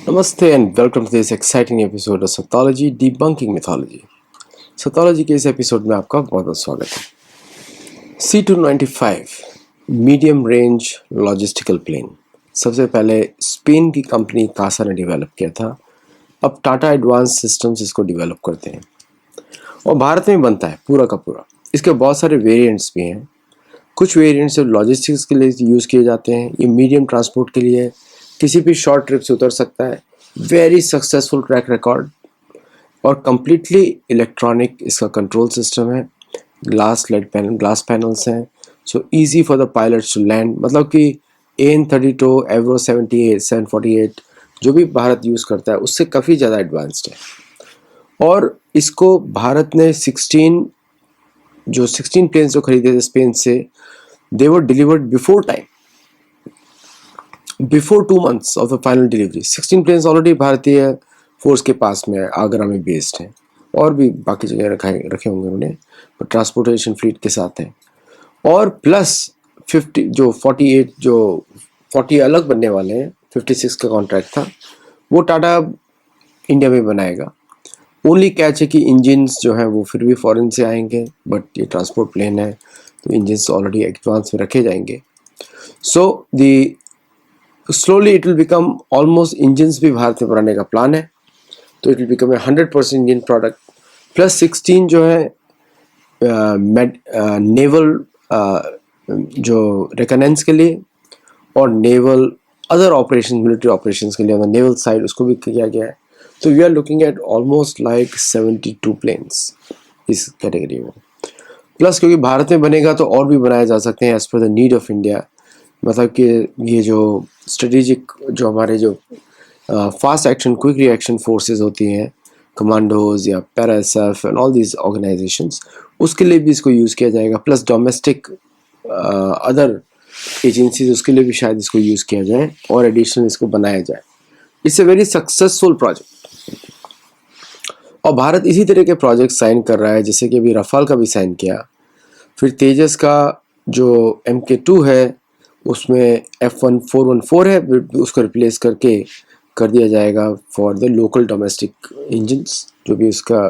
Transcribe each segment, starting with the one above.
नमस्ते and welcome to this exciting episode of Satology debunking mythology. Satology के इस episode में आपका बहुत बहुत स्वागत है। C295 medium range logistical plane सबसे पहले स्पेन की कंपनी कासा ने डेवलप किया था। अब टाटा एडवांस सिस्टम्स इसको डेवलप करते हैं और भारत में बनता है पूरा का पूरा। इसके बहुत सारे वेरिएंट्स भी हैं। कुछ वेरिएंट्स लॉजिस्टिक्स के लिए यूज़ किए जाते हैं। ये मीडियम ट्रांसपोर्ट के लिए किसी भी शॉर्ट ट्रिप से उतर सकता है। वेरी सक्सेसफुल ट्रैक रिकॉर्ड और कम्प्लीटली इलेक्ट्रॉनिक इसका कंट्रोल सिस्टम है। ग्लास पैनल्स हैं, so easy for the pilots to land. मतलब कि AN32 एवरो 748 जो भी भारत यूज़ करता है उससे काफ़ी ज़्यादा एडवांस्ड है। और इसको भारत ने 16 प्लेन्स जो खरीदे थे स्पेन से, they were delivered before time, before 2 months of the final delivery. 16 planes already भारतीय फोर्स के पास में आगरा में बेस्ड हैं और भी बाकी जगह रखे होंगे उन्हें, पर ट्रांसपोर्टेशन फ्लीट के साथ हैं। और प्लस 50 जो 48 जो 40 अलग बनने वाले हैं, 56 का कॉन्ट्रैक्ट था, वो टाटा इंडिया में बनाएगा। ओनली कैच है कि इंजन्स जो है वो फिर भी फॉरेन से आएंगे, बट ये ट्रांसपोर्ट प्लेन है तो इंजन्स ऑलरेडी एडवांस में रखे जाएंगे। So the slowly it will become almost engines भी भारत में बनाने का प्लान है, तो it will become a 100% Indian product. Plus 16 जो है नेवल जो रिकनेंस के लिए और naval other operation military operations के लिए ऑन द नेवल साइड उसको भी किया गया है। तो we are looking at almost like 72 planes इस कैटेगरी में। प्लस क्योंकि भारत में बनेगा तो और भी बनाए जा सकते हैं as per the need of India. मतलब कि ये जो स्ट्रेटेजिक जो हमारे जो fast action quick reaction forces होती हैं, कमांडोज या para SF and all these organisations, उसके लिए भी इसको यूज़ किया जाएगा। प्लस डोमेस्टिक अदर एजेंसीज उसके लिए भी शायद इसको यूज़ किया जाए और एडिशनल इसको बनाया जाए। It's a very successful project और भारत इसी तरह के प्रोजेक्ट साइन कर रहा है, जैसे कि अभी रफाल का भी साइन किया। फिर तेजस का जो MK2 है उसमें F1414 है, उसको रिप्लेस करके कर दिया जाएगा for the local domestic engines, जो भी उसका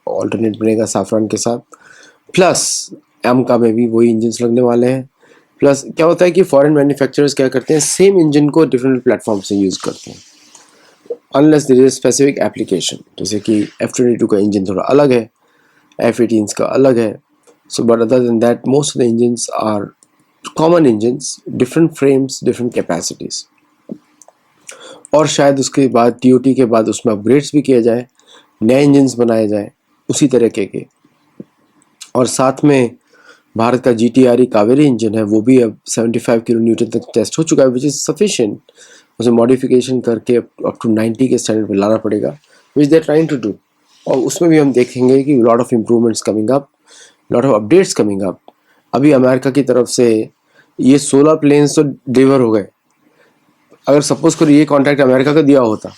ऑल्टरनेट बनेगा साफरान के साथ। प्लस एमका में भी वही इंजन्स लगने वाले हैं। प्लस क्या होता है कि फॉरेन मैन्युफैक्चरर्स क्या करते हैं, सेम इंजन को डिफरेंट प्लेटफॉर्म से यूज़ करते हैं unless there is specific application. जैसे कि F22 का इंजन थोड़ा अलग है, F18 का अलग है। So but other than that most of the engines are common engines, different frames, different capacities. और शायद उसके बाद TOT के बाद उसमें अपग्रेड्स भी किया जाए, नए इंजन्स बनाए जाए उसी तरीके के। और साथ में भारत का GTRE कावेरी इंजन है, वो भी अब 75 किलो न्यूटन तक टेस्ट हो चुका है, विच इज़ सफिशिएंट। उसे मॉडिफिकेशन करके अप टू 90 के स्टैंडर्ड पे लाना पड़ेगा, which they are trying to do. और उसमें भी हम देखेंगे कि lot of improvements coming up, lot of updates coming up. अभी अमेरिका की तरफ से ये 16 प्लेन्स तो डिलीवर हो गए। अगर सपोज करो ये कॉन्ट्रैक्ट अमेरिका का दिया होता,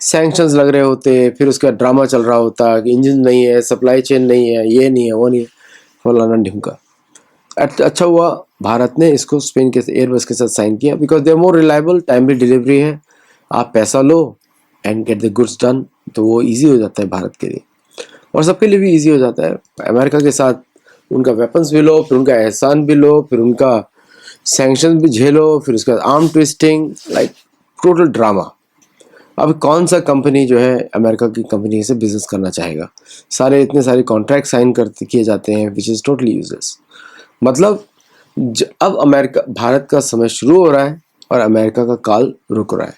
सैंक्शंस लग रहे होते, फिर उसका ड्रामा चल रहा होता कि इंजन नहीं है, सप्लाई चेन नहीं है, ये नहीं है, वो नहीं है, फलाना ढिमका। अच्छा हुआ भारत ने इसको स्पेन के एयरबस के साथ साइन किया, because they are more reliable, timely delivery है, आप पैसा लो and get the goods done, तो वो ईजी हो जाता है भारत के लिए और सबके लिए भी ईजी हो जाता है। अमेरिका के साथ उनका वेपन्स भी लो, फिर उनका एहसान भी लो, फिर उनका सैंक्शन भी झेलो, फिर उसके बाद arm twisting, like total drama. अब कौन सा कंपनी जो है अमेरिका की कंपनी से बिजनेस करना चाहेगा? सारे इतने सारे कॉन्ट्रैक्ट साइन करते किए जाते हैं विच इज़ टोटली यूजलेस। मतलब अब अमेरिका भारत का समय शुरू हो रहा है और अमेरिका का काल रुक रहा है।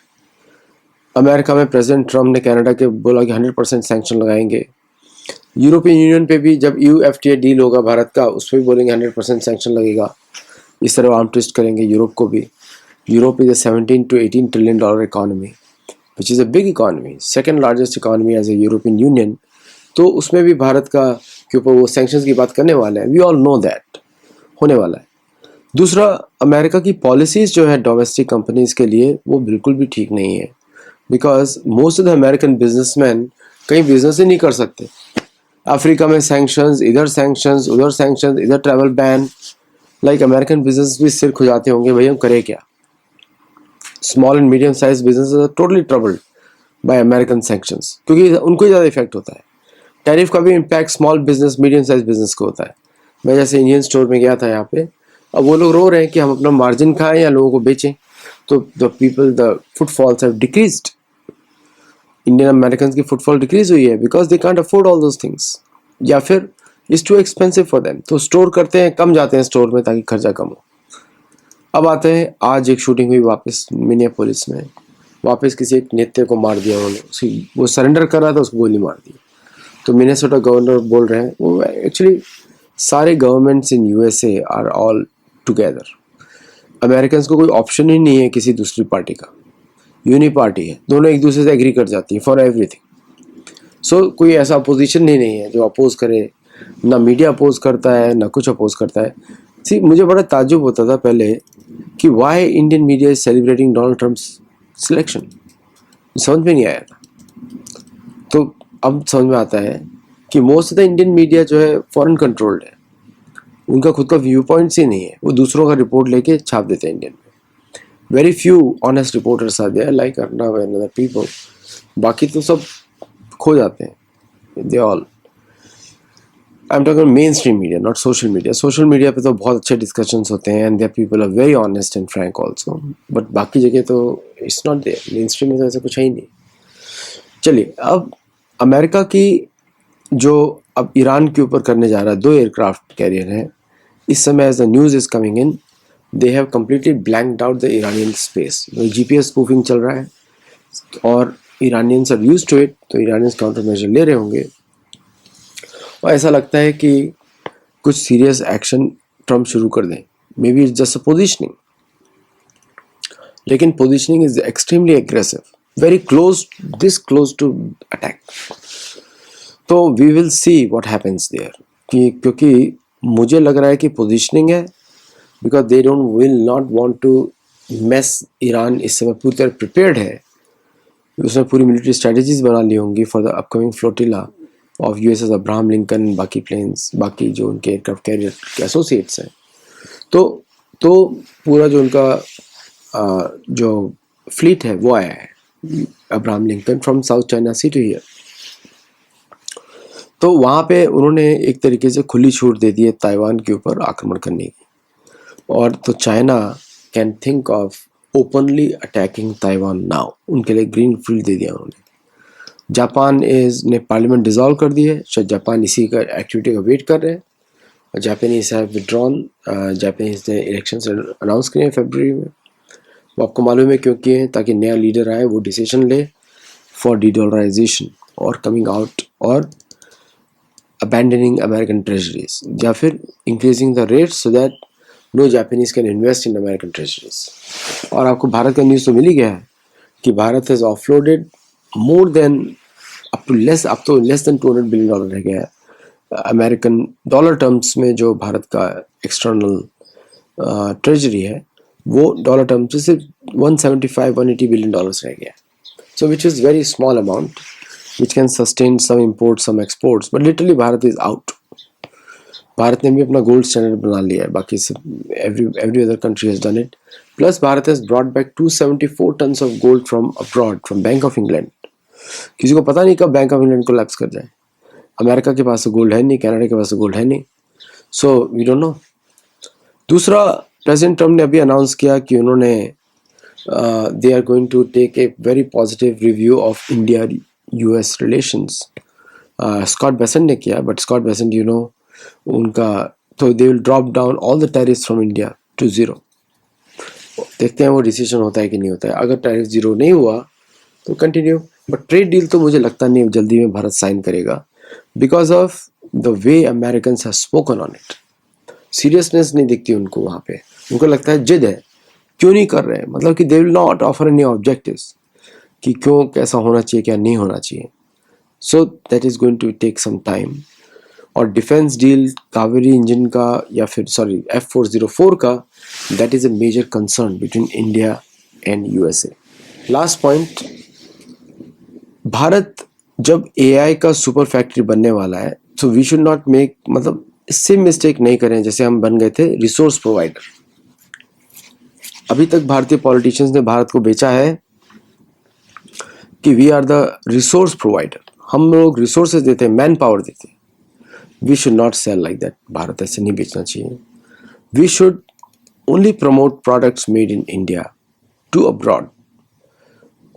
अमेरिका में प्रेसिडेंट ट्रम्प ने कनाडा के बोला कि 100% सैंक्शन लगाएंगे। यूरोपियन यूनियन पे भी जब EU-FTA डील होगा भारत का, उस पर भी बोलेंगे 100% सैंक्शन लगेगा। इस तरह आर्म ट्विस्ट करेंगे यूरोप को भी। Europe is a 17 to 18 trillion dollar economy, which is a big economy, second largest economy as a European Union. तो उसमें भी भारत का के ऊपर वो सैंक्शंस की बात करने वाले हैं। वी ऑल नो दैट होने वाला है। दूसरा, अमेरिका की पॉलिसीज़ जो है डोमेस्टिक कंपनीज के लिए वो बिल्कुल भी ठीक नहीं है, because most of the American businessman कहीं बिजनेस ही नहीं कर सकते। अफ्रीका में सैंक्शंस, इधर सैंक्शंस, उधर सैंक्शंस, इधर travel ban, like American business भी सिर खुजाते होंगे, भाई हम करें क्या। Small and medium size business are totally troubled. By American sanctions, क्योंकि उनको ही ज़्यादा इफेक्ट होता है। टैरिफ का भी impact small business, medium size business को होता है। मैं जैसे इंडियन स्टोर में गया था यहाँ पे, अब वो लोग रो रहे हैं कि हम अपना मार्जिन खाएं या लोगों को बेचें। तो the footfalls have decreased. Indian American की फुटफॉल डिक्रीज हुई है because they can't afford all those things, या फिर it's too expensive for them. तो स्टोर करते हैं, कम जाते हैं स्टोर में ताकि खर्चा कम हो। अब आते हैं, आज एक शूटिंग हुई वापस मिनियापोलिस में, वापस किसी एक नेता को मार दिया उन्होंने। वो सरेंडर कर रहा था, उसको गोली मार दी। तो मिनेसोटा गवर्नर बोल रहे हैं, वो एक्चुअली सारे governments in USA are all together. American को कोई ऑप्शन ही नहीं है किसी दूसरी पार्टी का, यूनि पार्टी है, दोनों एक दूसरे से एग्री कर जाती है फॉर एवरीथिंग। सो कोई ऐसा अपोजिशन नहीं है जो अपोज करे, ना मीडिया अपोज करता है ना कुछ अपोज करता है। सी, मुझे बड़ा ताज्जुब होता था पहले कि why Indian media is celebrating Donald Trump's selection, समझ में नहीं आया था। तो अब समझ में आता है कि most of the Indian media जो है फॉरेन कंट्रोल्ड है, उनका खुद का व्यू पॉइंट्स ही नहीं है, वो दूसरों का रिपोर्ट लेके छाप देते हैं इंडियन में। Very few honest reporters are there like Arnab and other people, बाकी तो सब खो जाते हैं। They all, I am talking mainstream media, not social media. Social media पे तो बहुत अच्छे डिस्कशंस होते हैं and there people are very honest and frank also, but बाकी जगह तो it's not there. Mainstream में तो ऐसा कुछ है ही नहीं। चलिए, अब अमेरिका की जो अब ईरान के ऊपर करने जा रहा है, 2 एयरक्राफ्ट कैरियर हैं इस समय। As the news is coming in, they have completely blanked out the Iranian space. GPS spoofing चल रहा है और Iranians are used to it, तो ईरानियंस काउंटर मेजर ले रहे होंगे। और ऐसा लगता है कि कुछ सीरियस एक्शन ट्रम्प शुरू कर दें। Maybe it's just a positioning, लेकिन positioning is extremely aggressive, very close, this close to attack. तो we will see what happens there, क्योंकि मुझे लग रहा है कि पोजिशनिंग है, because they don't will not want to mess. Iran इस समय पूरी तरह प्रिपेयर्ड है, उसने पूरी मिलिट्री स्ट्रेटजीज बना ली होंगी for the upcoming flotilla of USS Abraham Lincoln, बाकी प्लेन्स, बाकी जो उनके एयरक्राफ्ट कैरियर के एसोसिएट्स हैं। तो पूरा जो उनका जो फ्लीट है वो आया है Abraham Lincoln from South China Sea to here. तो वहाँ पे उन्होंने एक तरीके से खुली छूट दे दी है ताइवान के ऊपर आक्रमण करने की। और तो China can think of openly attacking Taiwan now, उनके लिए ग्रीन फील्ड दे दिया उन्होंने। जापान ने पार्लियामेंट डिसॉल्व कर दी है, शायद जापान इसी का एक्टिविटी का वेट कर रहे हैं। जापानीज हैव विड्रॉन, जापानीज ने इलेक्शन अनाउंस किए हैं फरवरी में। वो आपको मालूम है क्यों किए हैं, ताकि नया लीडर आए, वो डिसीजन ले फॉर डीडॉलराइजेशन और कमिंग आउट और abandoning American treasuries, या फिर increasing the rates so that no Japanese can invest in American treasuries। और आपको भारत का न्यूज़ तो मिल ही गया है कि Bharat has offloaded more than up to less than $200 billion रह गया है अमेरिकन डॉलर टर्म्स में। जो भारत का एक्सटर्नल ट्रेजरी है वो डॉलर टर्म्स से सिर्फ $180 billion रह गया, so which is very small amount which can sustain some imports, some exports, but literally Bharat is out। Bharat ने भी अपना गोल्ड स्टैंडर्ड बना लिया है, बाकी सब every other country has done it। Plus Bharat has brought back 274 tons of gold from abroad, from Bank of England। किसी को पता नहीं कब बैंक ऑफ इंग्लैंड कोलैप्स कर जाए। अमेरिका के पास तो गोल्ड है नहीं, कनाडा के पास तो गोल्ड है नहीं, सो वी डोंट नो। दूसरा, प्रेसिडेंट ट्रम्प ने अभी अनाउंस किया कि उन्होंने they are going to take a very positive review of India US relations। Scott Bessent ने किया, बट स्कॉट बेसेंट उनका तो they will drop down all the tariffs from India to 0। देखते हैं वो डिसीजन होता है कि नहीं होता है। अगर टैरिफ 0 नहीं हुआ तो कंटिन्यू, बट ट्रेड डील तो मुझे लगता नहीं जल्दी में भारत साइन करेगा, because of the way Americans have spoken on it. Seriousness नहीं दिखती उनको वहाँ पे, उनको लगता है जिद है, क्यों नहीं कर रहे हैं, मतलब कि they will not offer any objectives कि क्यों, कैसा होना चाहिए, क्या नहीं होना चाहिए। So that is going to take some time. और डिफेंस डील कावेरी इंजन का या फिर F404 का, that is a major concern between India and USA। Last point, Bharat जब AI का सुपर फैक्ट्री बनने वाला है, तो वी शुड नॉट मेक, मतलब सेम मिस्टेक नहीं करें जैसे हम बन गए थे रिसोर्स प्रोवाइडर। अभी तक भारतीय पॉलिटिशियंस ने भारत को बेचा है कि we are the resource provider, हम लोग रिसोर्सेज देते हैं, मैन पावर देते हैं. We should not sell like that. Bharat ऐसे नहीं बेचना चाहिए. We should only promote products made in India to abroad,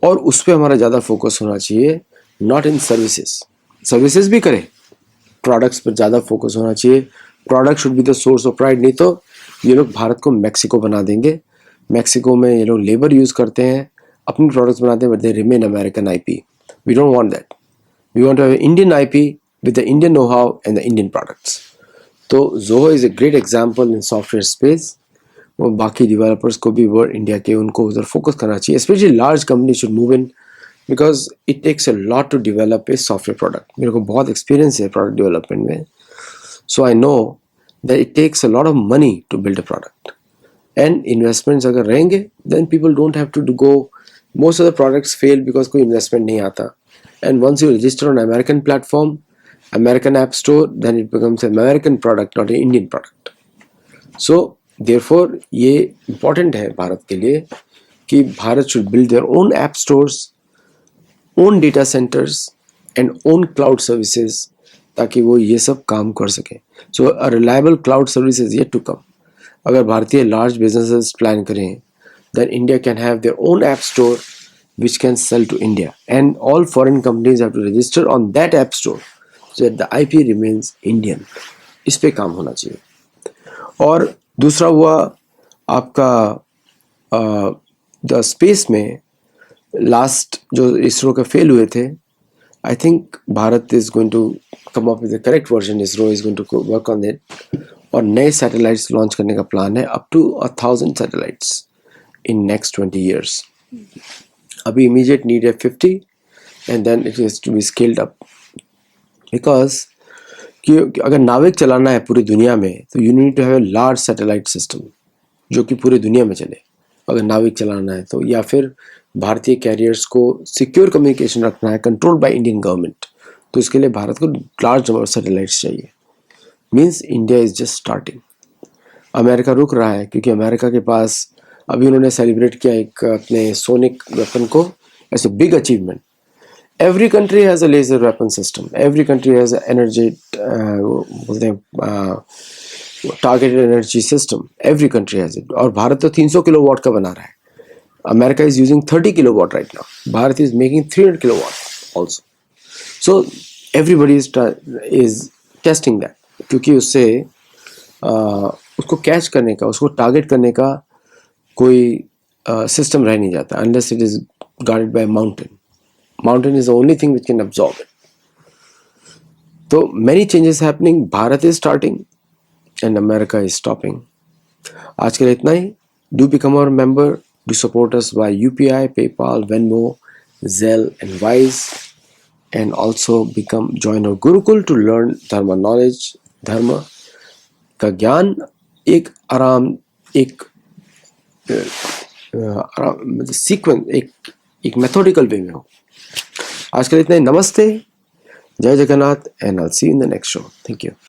और उस पर हमारा ज़्यादा फोकस होना चाहिए, नॉट इन सर्विसेज. सर्विसेज भी करें, प्रोडक्ट्स पर ज़्यादा फोकस होना चाहिए. Product should be the source of pride. नहीं तो ये लोग भारत को मैक्सिको बना देंगे. मैक्सिको में ये लोग लेबर यूज़ करते हैं, अपनी प्रोडक्ट्स बनाते हैं, but they remain American IP. We don't want that. We want to have Indian IP with the Indian know how and the Indian products. तो Zoho is a great example in software space. वो बाकी developers को भी world India के उनको उधर focus करना चाहिए. Specially large company should move in, because it takes a lot to develop a software product. मेरे को बहुत एक्सपीरियंस है प्रोडक्ट डेवलपमेंट में. So I know that it takes a lot of money to build a product. And investments अगर रहेंगे then people don't have to go. Most of the products fail because कोई investment नहीं आता. And once you register on American platform, American app store, then it becomes American product, not a Indian product. So therefore ये important है भारत के लिए कि Bharat should build their own app stores, own data centers and own cloud services, ताकि वो ये सब काम कर सकें. So a reliable cloud service is yet to come. अगर भारतीय लार्ज बिजनेसेस प्लान करें, then India can have their own app store which can sell to India, and all foreign companies have to register on that app store so that the IP remains Indian. इस पे काम होना चाहिए. और दूसरा हुआ आपका द स्पेस में लास्ट जो इसरो का फेल हुए थे, I think Bharat is going to come up with the correct version. ISRO is going to work on it, और नए सैटेलाइट्स लॉन्च करने का प्लान है, up to 1000 satellites in next 20 years. अभी immediate need है 50 and then it has to be scaled up, because कि अगर नाविक चलाना है पूरी दुनिया में तो you need to have a large satellite system जो कि पूरी दुनिया में चले अगर नाविक चलाना है तो. या फिर भारतीय कैरियर्स को सिक्योर कम्युनिकेशन रखना है, कंट्रोल बाय इंडियन गवर्नमेंट, तो इसके लिए भारत को लार्ज नंबर ऑफ सैटेलाइट्स चाहिए. Means India is just starting. America रुक रहा है क्योंकि अमेरिका के पास अभी उन्होंने सेलिब्रेट किया एक अपने सोनिक वेपन को as a big achievement. Every country has a laser weapon system, every country has energy बोलते हैं targeted energy system, every country has it. और भारत तो 300 किलोवाट का बना रहा है. America is using 30 kilowatt right now. Bharat is making 300 kilowatt also. So everybody is testing that, क्योंकि उससे उसको कैच करने का, उसको टारगेट करने का कोई सिस्टम रह नहीं जाता unless it is guarded by a mountain. Mountain is the only thing which can absorb it. So many changes happening. Bharat is starting and America is stopping. आज के लिए इतना ही. Do become our member. Do support us by UPI, PayPal, Venmo, Zelle and Wise, and also join our Gurukul to learn dharma knowledge. धर्म का ज्ञान एक आराम, एक सीक्वेंस, एक मेथोडिकल वे में हो. आज के लिए इतना ही. नमस्ते, जय Jagannath, and I will see you in the next show. Thank you.